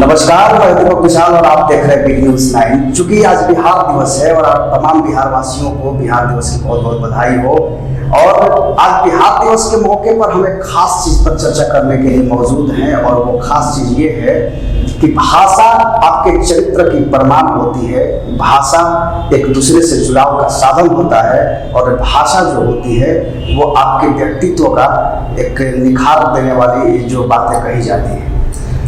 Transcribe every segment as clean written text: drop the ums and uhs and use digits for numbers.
नमस्कार, मैं दीपक विशाल और आप देख रहे हैं बिग न्यूज 9। चूंकि आज बिहार दिवस है और तमाम बिहार वासियों को बिहार दिवस की बहुत बहुत बधाई हो। और आज बिहार दिवस के मौके पर हम एक खास चीज पर चर्चा करने के लिए मौजूद हैं और वो खास चीज ये है कि भाषा आपके चरित्र की प्रमाण होती है। भाषा एक दूसरे से जुड़ाव का साधन होता है और भाषा जो होती है वो आपके व्यक्तित्व का एक निखार देने वाली जो बातें कही जाती है।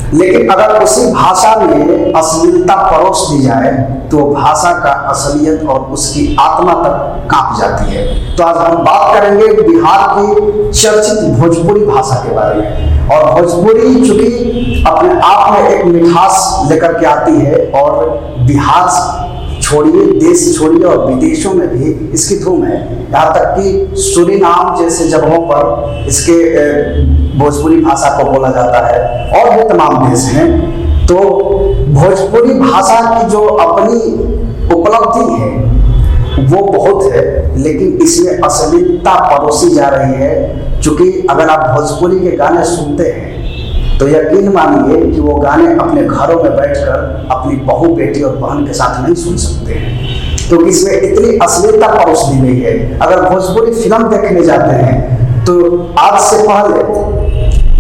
लेकिन अगर उसी भाषा में अश्लीलता परोस दी जाए तो भाषा का असलियत और उसकी आत्मा तक कांप जाती है। तो आज हम बात करेंगे बिहार की चर्चित भोजपुरी भाषा के बारे में। और भोजपुरी चूंकि अपने आप में एक मिठास लेकर के आती है और बिहार छोड़िए, देश छोड़िए और विदेशों में भी इसकी धूम है। यहाँ तक कि सूरीनाम जैसे जगहों पर इसके भोजपुरी भाषा को बोला जाता है और भी तमाम देश हैं। तो भोजपुरी भाषा की जो अपनी उपलब्धि है वो बहुत है, लेकिन इसमें अश्लीलता परोसी जा रही है। क्योंकि अगर आप भोजपुरी के गाने सुनते हैं तो यकीन मानिए कि वो गाने अपने घरों में बैठकर अपनी बहू, बेटी और बहन के साथ नहीं सुन सकते हैं, क्योंकि इसमें इतनी अश्लीलता परोस दी गई है। अगर भोजपुरी फिल्म देखने जाते हैं तो आज से पहले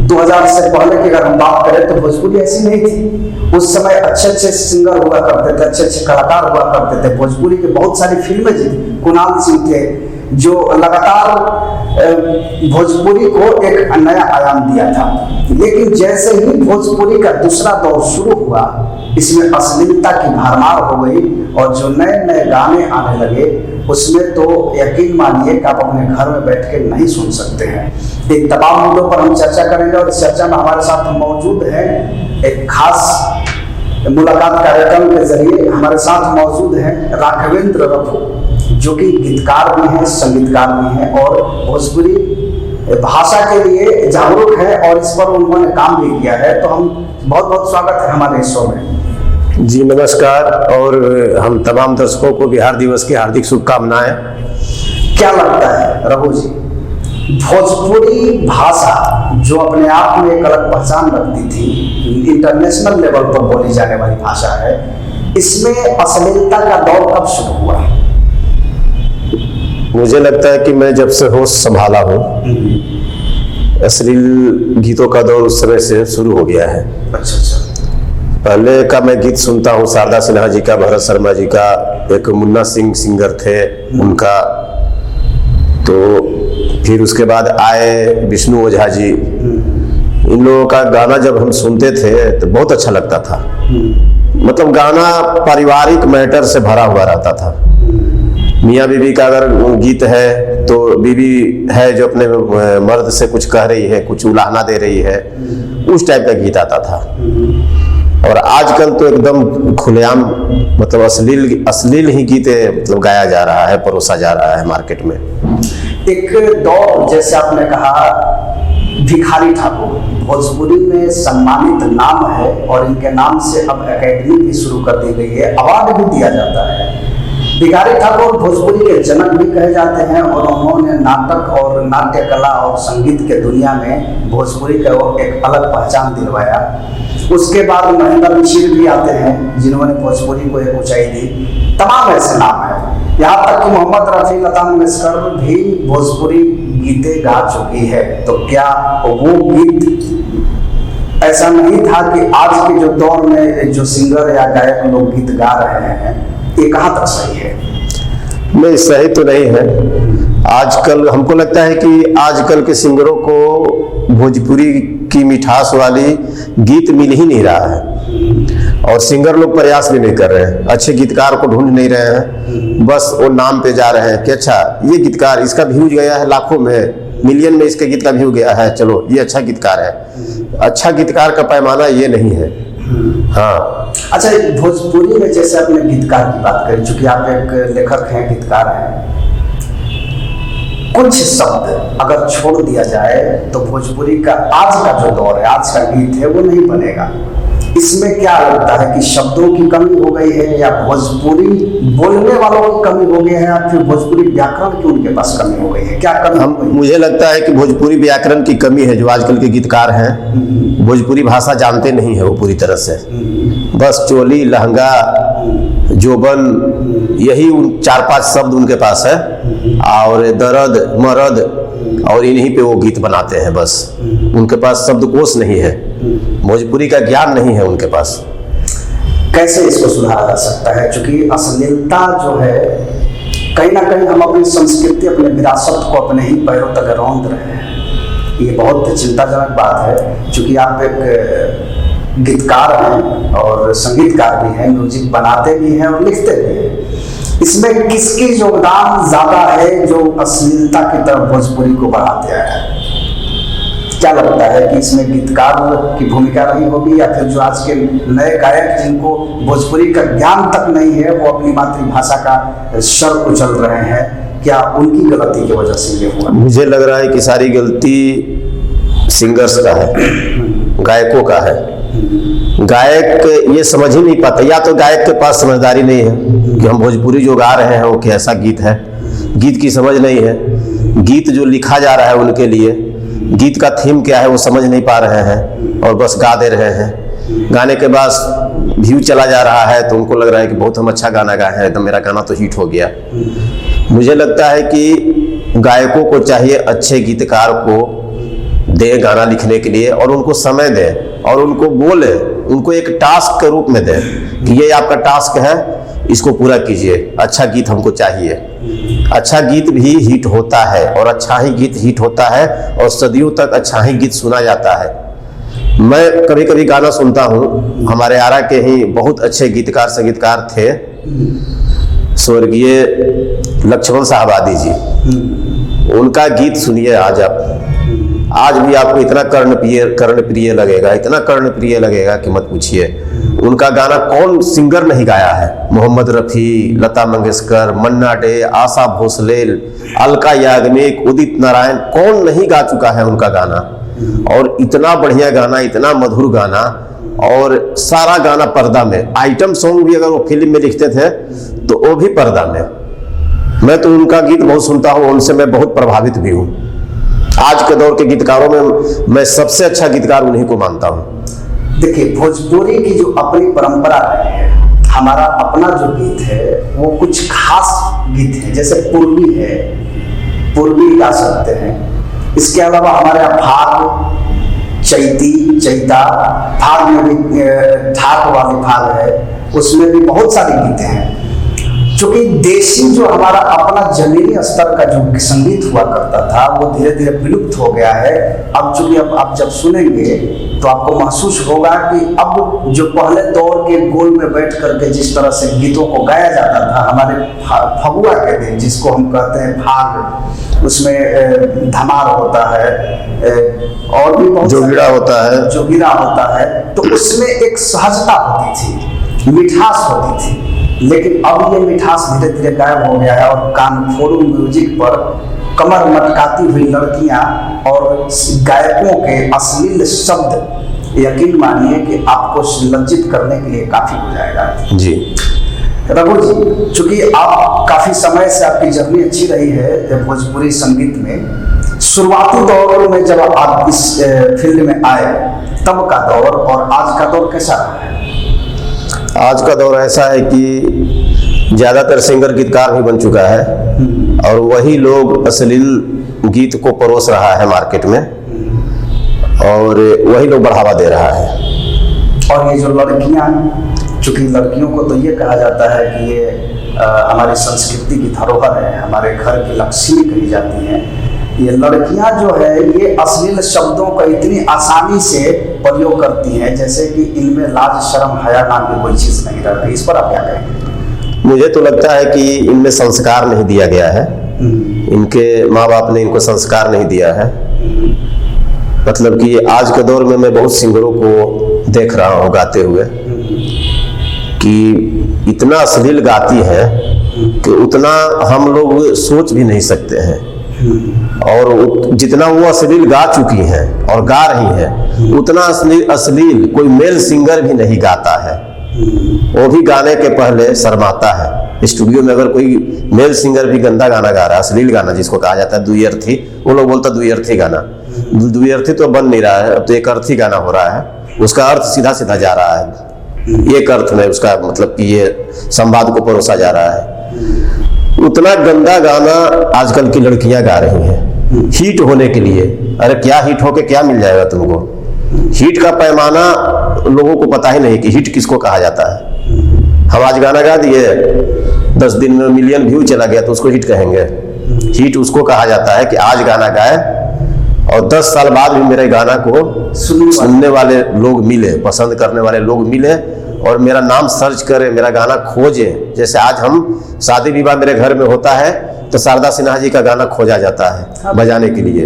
2000 से पहले की अगर हम बात करें तो भोजपुरी ऐसी नहीं थी। उस समय अच्छे अच्छे सिंगर हुआ करते थे, अच्छे अच्छे कलाकार हुआ करते थे। भोजपुरी की बहुत सारी फिल्में जी, कुणाल सिंह थे जो लगातार भोजपुरी को एक नया आयाम दिया था। लेकिन जैसे ही भोजपुरी का दूसरा दौर शुरू हुआ, इसमें अश्लीलता की भरमार हो गई और जो नए नए गाने आने लगे उसमें तो यकीन मानिए कि आप अपने घर में बैठ के नहीं सुन सकते हैं। इन तमाम मुद्दों पर हम चर्चा करेंगे और इस चर्चा में हमारे साथ मौजूद हैं एक खास मुलाकात कार्यक्रम के जरिए हमारे साथ मौजूद हैं राघवेंद्र रफू, जो कि गीतकार भी हैं, संगीतकार भी हैं और भोजपुरी भाषा के लिए जागरूक है और इस पर उन्होंने काम भी किया है। तो हम बहुत बहुत स्वागत है हमारे इस शो में। जी नमस्कार, और हम तमाम दर्शकों को बिहार दिवस की हार्दिक शुभकामनाएं। क्या लगता है रघु जी, भोजपुरी भाषा जो अपने आप में एक अलग पहचान रखती थी, इंटरनेशनल लेवल पर बोली जाने वाली भाषा है, इसमें अश्लीलता का दौर कब शुरू हुआ? मुझे लगता है कि मैं जब से होश संभाला हूँ अश्लील गीतों का दौर उस समय से शुरू हो गया है। अच्छा। पहले का मैं गीत सुनता हूँ शारदा सिन्हा जी का, भरत शर्मा जी का, एक मुन्ना सिंह सिंगर थे उनका, तो फिर उसके बाद आए विष्णु ओझा जी। इन लोगों का गाना जब हम सुनते थे तो बहुत अच्छा लगता था। मतलब गाना पारिवारिक मैटर से भरा हुआ रहता था। मियाँ बीवी का अगर गीत है तो बीवी है जो अपने मर्द से कुछ कह रही है, कुछ उलाहना दे रही है, उस टाइप का गीत आता था। और आजकल तो एकदम खुलेआम मतलब अश्लील ही गीतें मतलब गाया जा रहा है, परोसा जा रहा है मार्केट में। एक दौर जैसे आपने कहा, भिखारी ठाकुर भोजपुरी में सम्मानित नाम है और इनके नाम से अब एकेडमी भी शुरू कर दी गई है, अवार्ड भी दिया जाता है। भिखारी ठाकुर भोजपुरी के जनक भी कहे जाते हैं और उन्होंने नाटक और नाट्य कला और संगीत के दुनिया में भोजपुरी को एक अलग पहचान दिलवाया। उसके बाद महेंद्र मिश्र भी आते हैं जिन्होंने भोजपुरी को एक ऊंचाई दी। तमाम ऐसे नाम हैं, यहाँ तक कि मोहम्मद रफी, लता मंगेशकर भी भोजपुरी गीतें गा चुकी है। तो क्या वो गीत ऐसा नहीं था कि आज के जो दौर में जो सिंगर या गायक लोग गीत गा रहे हैं ये कहाँ तक सही है? नहीं, सही तो नहीं है। आजकल हमको लगता है कि आजकल के सिंगरों को भोजपुरी की मिठास वाली गीत मिल ही नहीं रहा है और सिंगर लोग प्रयास भी नहीं कर रहे हैं, अच्छे गीतकार को ढूंढ नहीं रहे हैं। बस वो नाम पे जा रहे हैं कि अच्छा ये गीतकार, इसका व्यूज गया है लाखों में, मिलियन में इसके गीत का व्यू गया है, चलो ये अच्छा गीतकार है। अच्छा गीतकार का पैमाना ये नहीं है। हाँ, अच्छा, भोजपुरी में जैसे आपने गीतकार की बात करी, चूंकि आप एक लेखक हैं, गीतकार हैं, कुछ शब्द अगर छोड़ दिया जाए तो भोजपुरी का आज का जो दौर है, आज का गीत है वो नहीं बनेगा। इसमें क्या लगता है कि शब्दों की कमी हो गई है, या भोजपुरी बोलने वालों की कमी हो गई है, या फिर भोजपुरी व्याकरण की उनके पास कमी हो गई है? क्या कमी हो गई? मुझे लगता है कि भोजपुरी व्याकरण की कमी है। जो आजकल के गीतकार हैं भोजपुरी भाषा जानते नहीं है वो पूरी तरह से। बस चोली, लहंगा, जोबन, यही उन 4-5 शब्द उनके पास है, और दर्द, मर्द, और इन्हीं पे वो गीत बनाते हैं। बस उनके पास शब्दकोश नहीं है, भोजपुरी का ज्ञान नहीं है उनके पास। कैसे इसको सुधारा जा सकता है? क्योंकि अश्लीलता जो है, कहीं ना कहीं हम अपनी संस्कृति, अपने विरासत को अपने ही पैरों तक रौंद रहे हैं। ये बहुत चिंताजनक बात है। क्योंकि आप एक गीतकार हैं और संगीतकार भी हैं, म्यूजिक बनाते भी हैं और लिखते भी हैं। इसमें किसकी योगदान ज्यादा है जो अश्लीलता की तरफ भोजपुरी को बढ़ाते हैं? क्या लगता है कि इसमें गीतकार की भूमिका रही होगी, या फिर जो आज के नए गायक जिनको भोजपुरी का ज्ञान तक नहीं है, वो अपनी मातृभाषा का शर कुचल रहे हैं, क्या उनकी गलती की वजह से ये हुआ? मुझे लग रहा है कि सारी गलती सिंगर्स का है, गायकों का है। गायक ये समझ ही नहीं पाता, या तो गायक के पास समझदारी नहीं है कि हम भोजपुरी जो गा रहे हैं वो कैसा गीत है, गीत की समझ नहीं है, गीत जो लिखा जा रहा है उनके लिए, गीत का थीम क्या है वो समझ नहीं पा रहे हैं, और बस गा दे रहे हैं। गाने के बाद व्यू चला जा रहा है तो उनको लग रहा है कि बहुत हम अच्छा गाना गाए हैं, तो मेरा गाना तो हिट हो गया। मुझे लगता है कि गायकों को चाहिए अच्छे गीतकार को दे गाना लिखने के लिए, और उनको समय दे, और उनको बोले, उनको एक टास्क के रूप में दे कि ये आपका टास्क है, इसको पूरा कीजिए, अच्छा गीत हमको चाहिए। अच्छा गीत भी हिट होता है, और अच्छा ही गीत हिट होता है, और सदियों तक अच्छा ही गीत सुना जाता है। मैं कभी कभी गाना सुनता हूँ, हमारे आरा के ही बहुत अच्छे गीतकार संगीतकार थे, स्वर्गीय लक्ष्मण साहबादी जी, उनका गीत सुनिए आज भी आपको इतना कर्णप्रिय लगेगा, इतना कर्णप्रिय लगेगा कि मत पूछिए। उनका गाना कौन सिंगर नहीं गाया है? मोहम्मद रफ़ी, लता मंगेशकर, मन्ना डे, आशा भोसले, अलका याग्निक, उदित नारायण, कौन नहीं गा चुका है उनका गाना? और इतना बढ़िया गाना, इतना मधुर गाना, और सारा गाना पर्दा में। आइटम सॉन्ग भी अगर वो फिल्म में लिखते थे तो वो भी पर्दा में। मैं तो उनका गीत बहुत सुनता हूँ, उनसे मैं बहुत प्रभावित भी हूँ। आज के दौर के गीतकारों में मैं सबसे अच्छा गीतकार उन्हीं को मानता हूँ। देखिए, भोजपुरी की जो अपनी परंपरा है, हमारा अपना जो गीत है वो कुछ खास गीत है, जैसे पूर्वी है, पूर्वी गा सकते हैं। इसके अलावा हमारे यहाँ भाग, चैती, चैता, भाग में भी ठाक वाले भाग है, उसमें भी बहुत सारे गीत हैं। चूंकि देशी जो हमारा अपना जमीनी स्तर का जो संगीत हुआ करता था वो धीरे धीरे विलुप्त हो गया है। अब चूंकि अब आप जब सुनेंगे तो आपको महसूस होगा कि अब जो पहले दौर के गोल में बैठ करके जिस तरह से गीतों को गाया जाता था, हमारे फगुआ के दिन जिसको हम कहते हैं भाग, उसमें धमार होता है और भी बहुत जोगिड़ा होता है, जोगिड़ा होता है, तो उसमें एक सहजता होती थी, मिठास होती थी। लेकिन अब ये मिठास धीरे धीरे गायब हो गया है, और कानफोड़ू म्यूजिक पर कमर मटकाती हुई लड़कियां और गायकों के अश्लील शब्द, यकीन मानिए कि आपको लज्जित करने के लिए काफी हो जाएगा। जी रघु जी, चूंकि आप काफी समय से आपकी जर्नी अच्छी रही है भोजपुरी संगीत में, शुरुआती दौर में जब आप इस फील्ड में आए तब का दौर और आज का दौर कैसा रहा है? आज का दौर ऐसा है कि ज़्यादातर सिंगर गीतकार भी बन चुका है, और वही लोग अश्लील गीत को परोस रहा है मार्केट में, और वही लोग बढ़ावा दे रहा है। और ये जो लड़कियां, चूंकि लड़कियों को तो ये कहा जाता है कि ये हमारी संस्कृति की धरोहर है, हमारे घर की लक्ष्मी कही जाती हैं, ये लड़कियां जो है ये अश्लील शब्दों का इतनी आसानी से प्रयोग करती हैं जैसे कि इनमें लाज शर्म हया नाम की कोई चीज नहीं रहती। इस पर आप क्या कहेंगे? मुझे तो लगता है कि इनमें संस्कार नहीं दिया गया है, इनके माँ बाप ने इनको संस्कार नहीं दिया है। मतलब कि आज के दौर में मैं बहुत सिंगरों को देख रहा हूँ गाते हुए कि इतना अश्लील गाती है कि उतना हम लोग सोच भी नहीं सकते हैं। और जितना वो अश्लील गा चुकी हैं और गा रही हैं, उतना अश्लील कोई मेल सिंगर भी नहीं गाता है। वो भी गाने के पहले शर्माता है। स्टूडियो में अगर कोई मेल सिंगर भी गंदा गाना गा रहा है, अश्लील गाना जिसको कहा जाता है द्विअर्थी, वो लोग बोलता है द्विअर्थी गाना। द्विअर्थी तो बन नहीं रहा है, अब तो एक अर्थी गाना हो रहा है। उसका अर्थ सीधा सीधा जा रहा है, एक अर्थ में उसका मतलब कि ये संवाद को परोसा जा रहा है। उतना गंदा गाना आजकल की लड़कियां गा रही हैं हिट होने के लिए। अरे क्या हिट होके क्या मिल जाएगा तुमको? हिट का पैमाना लोगों को पता ही नहीं कि हिट किसको कहा जाता है। हम आज गाना गा दिए, 10 दिन में मिलियन व्यू चला गया तो उसको हिट कहेंगे? हिट उसको कहा जाता है कि आज गाना गाए और 10 साल बाद भी मेरे गाना को सुनने वाले लोग मिले, पसंद करने वाले लोग मिले और मेरा नाम सर्च करे, मेरा गाना खोजे। जैसे आज हम शादी विवाह मेरे घर में होता है तो शारदा सिन्हा जी का गाना खोजा जाता है बजाने के लिए,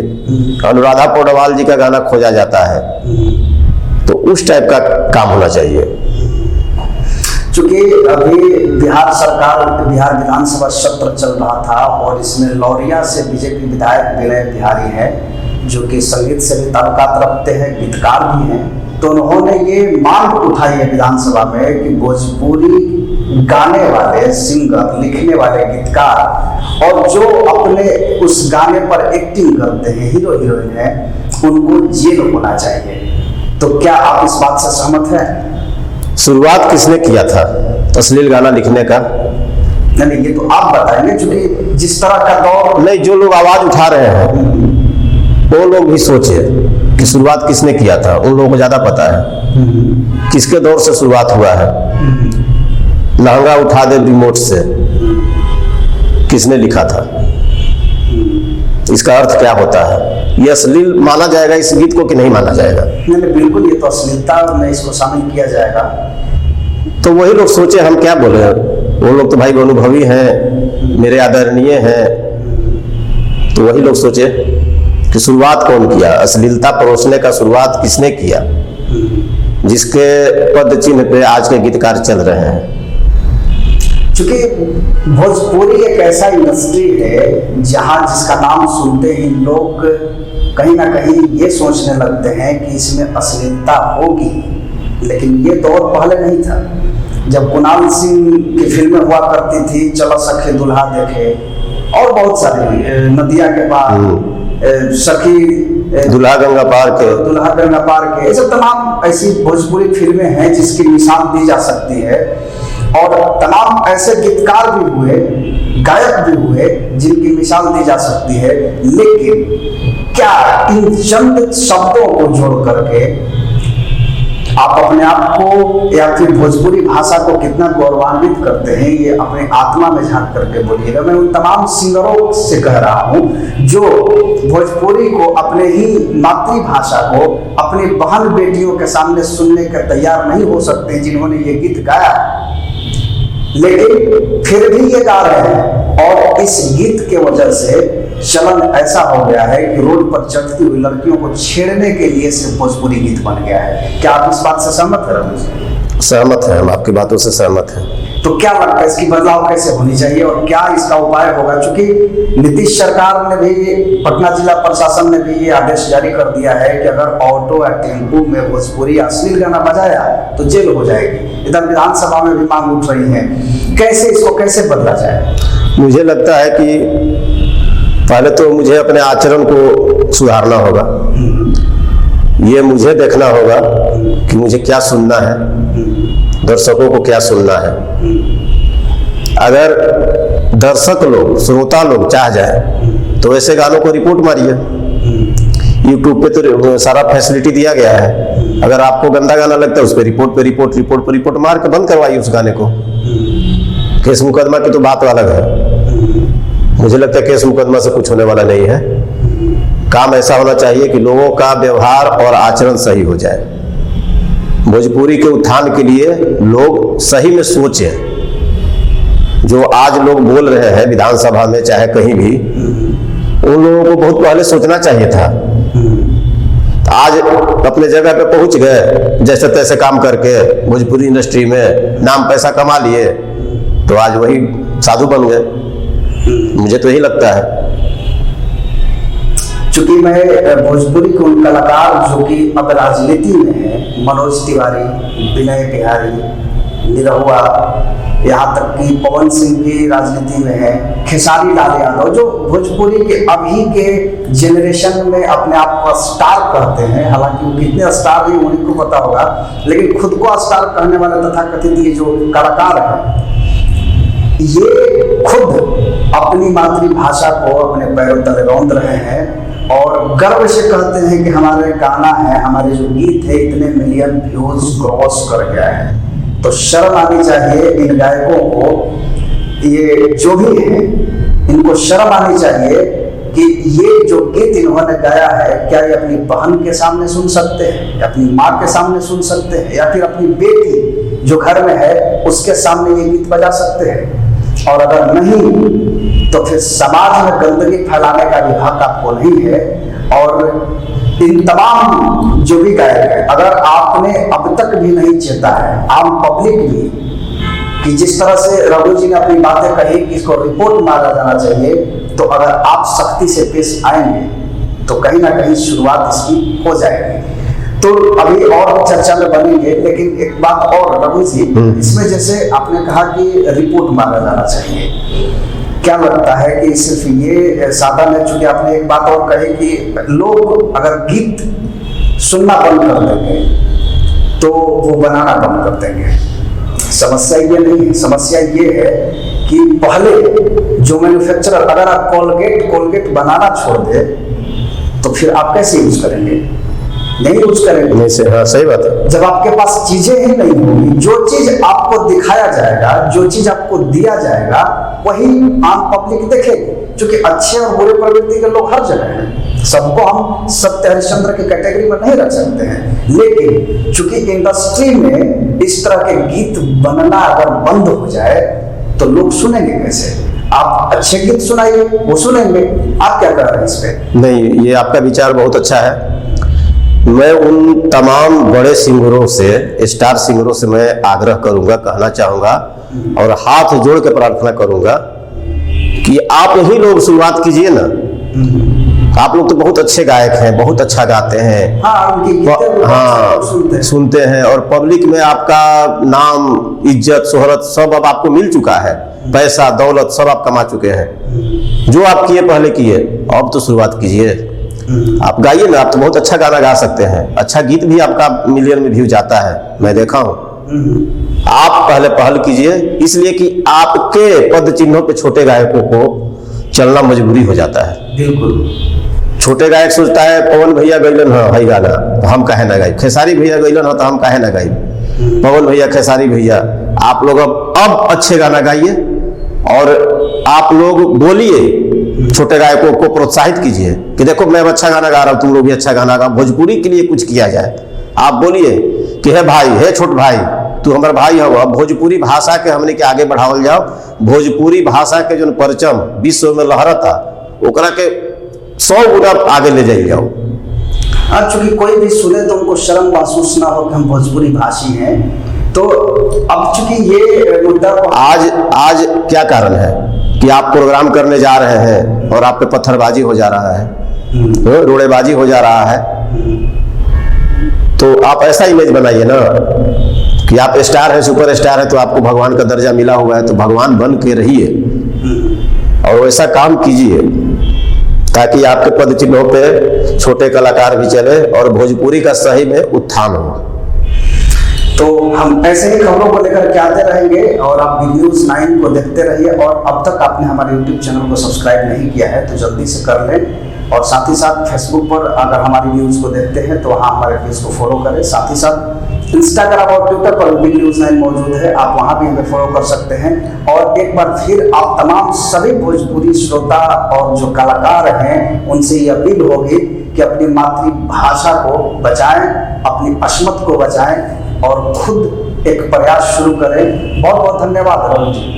अनुराधा पौडवाल जी का गाना खोजा जाता है। तो उस टाइप का काम होना चाहिए। चूंकि अभी बिहार विधानसभा सत्र चल रहा था और इसमें लौरिया से बीजेपी विधायक विनय बिहारी है, जो कि संगीत से भी ताल्लुकात रखते हैं, गीतकार भी हैं। तो उन्होंने ये मांग उठाई है विधानसभा में कि भोजपुरी गाने वाले सिंगर, लिखने वाले गीतकार और जो अपने उस गाने पर एक्टिंग करते हैं, हीरो हीरोइन है, उनको जेल होना चाहिए। तो क्या आप इस बात से सहमत हैं? शुरुआत किसने किया था अश्लील गाना लिखने का? नहीं, ये तो आप बताएंगे, क्योंकि जिस तरह का दौर। नहीं, जो लोग आवाज उठा रहे हैं वो लोग भी सोचे कि शुरुआत किसने किया था। उन लोगों को ज्यादा पता है किसके दौर से शुरुआत हुआ है। लहंगा उठा दे रिमोट से किसने लिखा था? इसका अर्थ क्या होता है? ये अश्लील माना जाएगा इस गीत को कि नहीं माना जाएगा? नहीं, बिल्कुल, ये तो अश्लीलता में इसको शामिल किया जाएगा। तो वही लोग सोचे, हम क्या बोले। वो लोग तो भाई अनुभवी हैं, मेरे आदरणीय हैं। तो वही लोग सोचे कि शुरुआत कौन किया, अश्लीलता परोसने का शुरुआत किसने किया, जिसके पद चिन्ह पे आज के गीतकार चल रहे हैं। क्योंकि भोजपुरी एक ऐसा इंडस्ट्री है जहां जिसका नाम सुनते ही लोग कहीं ना कहीं ये सोचने लगते हैं कि इसमें अश्लीलता होगी। लेकिन ये दौर पहले नहीं था, जब कुणाल सिंह की फिल्में हुआ करती थी, चलो सखे दुल्हा देखे और बहुत सारी, नदिया के पार, सखी दुल्हा गंगा पार के, ये सब तमाम ऐसी भोजपुरी फिल्में हैं जिसकी मिसाल दी जा सकती है। और तमाम ऐसे गीतकार भी हुए, गायक भी हुए जिनकी मिसाल दी जा सकती है। लेकिन क्या इन चंद शब्दों को जोड़ करके आप अपने आप को या फिर भोजपुरी भाषा को कितना गौरवान्वित करते हैं, ये अपने आत्मा में झांक करके बोलिएगा। मैं उन तमाम सिंगरों से कह रहा हूं जो भोजपुरी को, अपने ही मातृभाषा को अपनी बहन बेटियों के सामने सुनने के तैयार नहीं हो सकते, जिन्होंने ये गीत गाया, लेकिन फिर भी ये गा रहे हैं। और इस गीत के वजह से चलन ऐसा हो गया है कि रोड पर चढ़ती हुई लड़कियों को छेड़ने के लिए सिर्फ भोजपुरी गीत बन गया है। क्या आप इस बात से सहमत है रमेश? सहमत है, हम आपकी बातों से सहमत हैं। तो क्या लगता है इसकी बदलाव कैसे होनी चाहिए और क्या इसका उपाय होगा? क्योंकि नीतीश सरकार ने भी, पटना जिला प्रशासन ने भी ये आदेश जारी कर दिया है कि अगर ऑटो या टेम्पो में भोजपुरी अश्लील गाना बजाया तो जेल हो जाएगी। इधर विधानसभा में भी मांग उठ रही है, कैसे बदला जाए? मुझे लगता है कि पहले तो मुझे अपने आचरण को सुधारना होगा। ये मुझे देखना होगा कि मुझे क्या सुनना है, दर्शकों को क्या सुनना है। अगर दर्शक लोग, श्रोता लोग चाह जाए तो ऐसे गानों को रिपोर्ट मारिए। यूट्यूब पे तो सारा फैसिलिटी दिया गया है। अगर आपको गंदा गाना लगता है उस पर रिपोर्ट मार के बंद करवाइए उस गाने को। केस मुकदमा की तो बात अलग है। मुझे लगता है केस मुकदमा से कुछ होने वाला नहीं है। काम ऐसा होना चाहिए कि लोगों का व्यवहार और आचरण सही हो जाए। भोजपुरी के उत्थान के लिए लोग सही में सोचें। जो आज लोग बोल रहे हैं विधानसभा में चाहे कहीं भी, उन लोगों को बहुत पहले सोचना चाहिए था। आज अपने जगह पे पहुंच गए, जैसे तैसे काम करके भोजपुरी इंडस्ट्री में नाम पैसा कमा लिए, तो आज वही साधु बन गए। मुझे तो यही लगता है। चूंकि मैं भोजपुरी के उन कलाकार जो कि अब राजनीति में है, मनोज तिवारी, विनय बिहारी, निरहुआ, यहाँ तक कि पवन सिंह भी राजनीति में है, खेसारी लाल यादव, जो भोजपुरी के अभी के जेनरेशन में अपने आप को स्टार कहते हैं। हालांकि वो कितने स्टार हैं उन्हीं को पता होगा, लेकिन खुद को स्टार कहने वाले तथाकथित ये जो कलाकार हैं, ये खुद अपनी मातृभाषा को अपने पैरों तले रौंद रहे हैं और गर्व से कहते हैं कि हमारे गाना है, हमारे जो गीत है इतने मिलियन व्यूज क्रॉस कर गया है। तो शर्म आनी चाहिए इन गायकों को, ये जो भी है इनको शर्म आनी चाहिए कि ये जो गीत इन्होंने गाया है, क्या ये अपनी बहन के सामने सुन सकते हैं, अपनी माँ के सामने सुन सकते हैं, या फिर अपनी बेटी जो घर में है उसके सामने ये गीत बजा सकते हैं? और अगर नहीं तो फिर समाज में गंदगी फैलाने का भी हक आपको नहीं है। और इन तमाम जो भी गायक है, अगर आपने अब तक भी नहीं चेता है, आम पब्लिक भी, कि जिस तरह से रघु जी ने अपनी बातें कही कि इसको रिपोर्ट मारा जाना चाहिए, तो अगर आप सख्ती से पेश आएंगे तो कहीं ना कहीं शुरुआत इसकी हो जाएगी। तो अभी और चर्चा में बनेंगे, लेकिन एक बात और रघु जी, इसमें जैसे आपने कहा कि रिपोर्ट मारा जाना चाहिए, क्या लगता है कि सिर्फ ये सादा नहीं, चूंकि आपने एक बात और कही कि लोग अगर गीत सुनना बंद कर देंगे तो वो बनाना बंद कर देंगे। समस्या ये नहीं है, समस्या ये है कि पहले जो मैन्युफैक्चरर, अगर आप कोलगेट बनाना छोड़ दे तो फिर आप कैसे यूज करेंगे? नहीं यूज करेंगे। नहीं से, हाँ, सही बात है। जब आपके पास चीजें ही नहीं होंगी, जो चीज आपको दिखाया जाएगा, जो चीज आपको दिया जाएगा, वही आम पब्लिक देखेगी। क्योंकि अच्छे और बुरे प्रवृत्ति के लोग हर जगह हैं, सबको हम सत्य हरिश्चंद्र की कैटेगरी में नहीं रख सकते हैं, लेकिन चूंकि इंडस्ट्री में इस तरह के गीत बनना अगर बंद हो जाए तो लोग सुनेंगे कैसे? आप अच्छे गीत सुनाइए, वो सुनेंगे। आप क्या कह रहे हैं इस पे? नहीं, ये आपका विचार बहुत अच्छा है। मैं उन तमाम बड़े सिंगरों से, स्टार सिंगरों से मैं आग्रह करूंगा, कहना चाहूंगा और हाथ जोड़ के प्रार्थना करूंगा कि आप ही लोग शुरुआत कीजिए ना। आप लोग तो बहुत अच्छे गायक हैं, बहुत अच्छा गाते हैं, हाँ, सुनते हैं और पब्लिक में आपका नाम, इज्जत, शोहरत सब अब आपको मिल चुका है, पैसा दौलत सब आप कमा चुके हैं। जो आप किए पहले किए, अब तो शुरुआत कीजिए। आप गाइए ना, आप तो बहुत अच्छा गाना गा सकते हैं, अच्छा गीत भी आपका मिलियन में व्यू जाता है, मैं देखा हूँ। आप पहले पहल कीजिए, इसलिए कि आपके पद चिन्हों पे छोटे गायकों को चलना मजबूरी हो जाता है। बिल्कुल। छोटे गायक सोचता है पवन भैया गैलन है गाना तो हम काहे ना गाई, खेसारी भैया गैलन है तो हम काहे ना गाई। पवन भैया, खेसारी भैया, आप लोग अब अच्छे गाना गाइए और आप लोग बोलिए, छोटे गायकों को प्रोत्साहित कीजिए कि देखो मैं अच्छा गाना गा रहा हूँ, तुम लोग भी अच्छा गाना गाओ, भोजपुरी के लिए कुछ किया जाए। आप बोलिए कि हे भाई, हे छोट भाई, तू हमारे भाई हो, अब भोजपुरी भाषा के हमने के आगे बढ़ावल जाओ। भोजपुरी भाषा के जो परचम विश्व में लहरता, ओकरा के 100 गुना आगे ले जाइए जाओ। चूंकि कोई भी सुने तो उनको शर्म महसूस ना हो कि हम भोजपुरी भाषी हैं, तो अब चूंकि ये मुद्दा आज क्या कारण है कि आप प्रोग्राम करने जा रहे हैं और आप पे पत्थरबाजी हो जा रहा है, रोड़ेबाजी हो जा रहा है, तो आप ऐसा इमेज बनाइए ना कि आप स्टार है, सुपर स्टार है, तो आपको भगवान का दर्जा मिला हुआ है, तो भगवान बन के रहिए और वैसा काम कीजिए ताकि आपके पद चिन्हों पे छोटे कलाकार भी चले और भोजपुरी का सही में उत्थान हो। तो हम ऐसे ही खबरों को लेकर के आते रहेंगे और आप बिग न्यूज 9 को देखते रहिए। और अब तक आपने हमारे यूट्यूब चैनल को सब्सक्राइब नहीं किया है तो जल्दी से कर लें, और साथ ही साथ फेसबुक पर अगर हमारी न्यूज को देखते हैं तो वहाँ हमारे पेज को फॉलो करें। साथ ही साथ इंस्टाग्राम और ट्विटर पर बिग न्यूज 9 मौजूद है, आप वहाँ भी हमें फॉलो कर सकते हैं। और एक बार फिर आप तमाम सभी भोजपुरी श्रोता और जो कलाकार हैं उनसे ये अपील होगी कि अपनी मातृभाषा को बचाएं, अपनी अस्मत को बचाएं और खुद एक प्रयास शुरू करें। बहुत बहुत धन्यवाद रघु जी।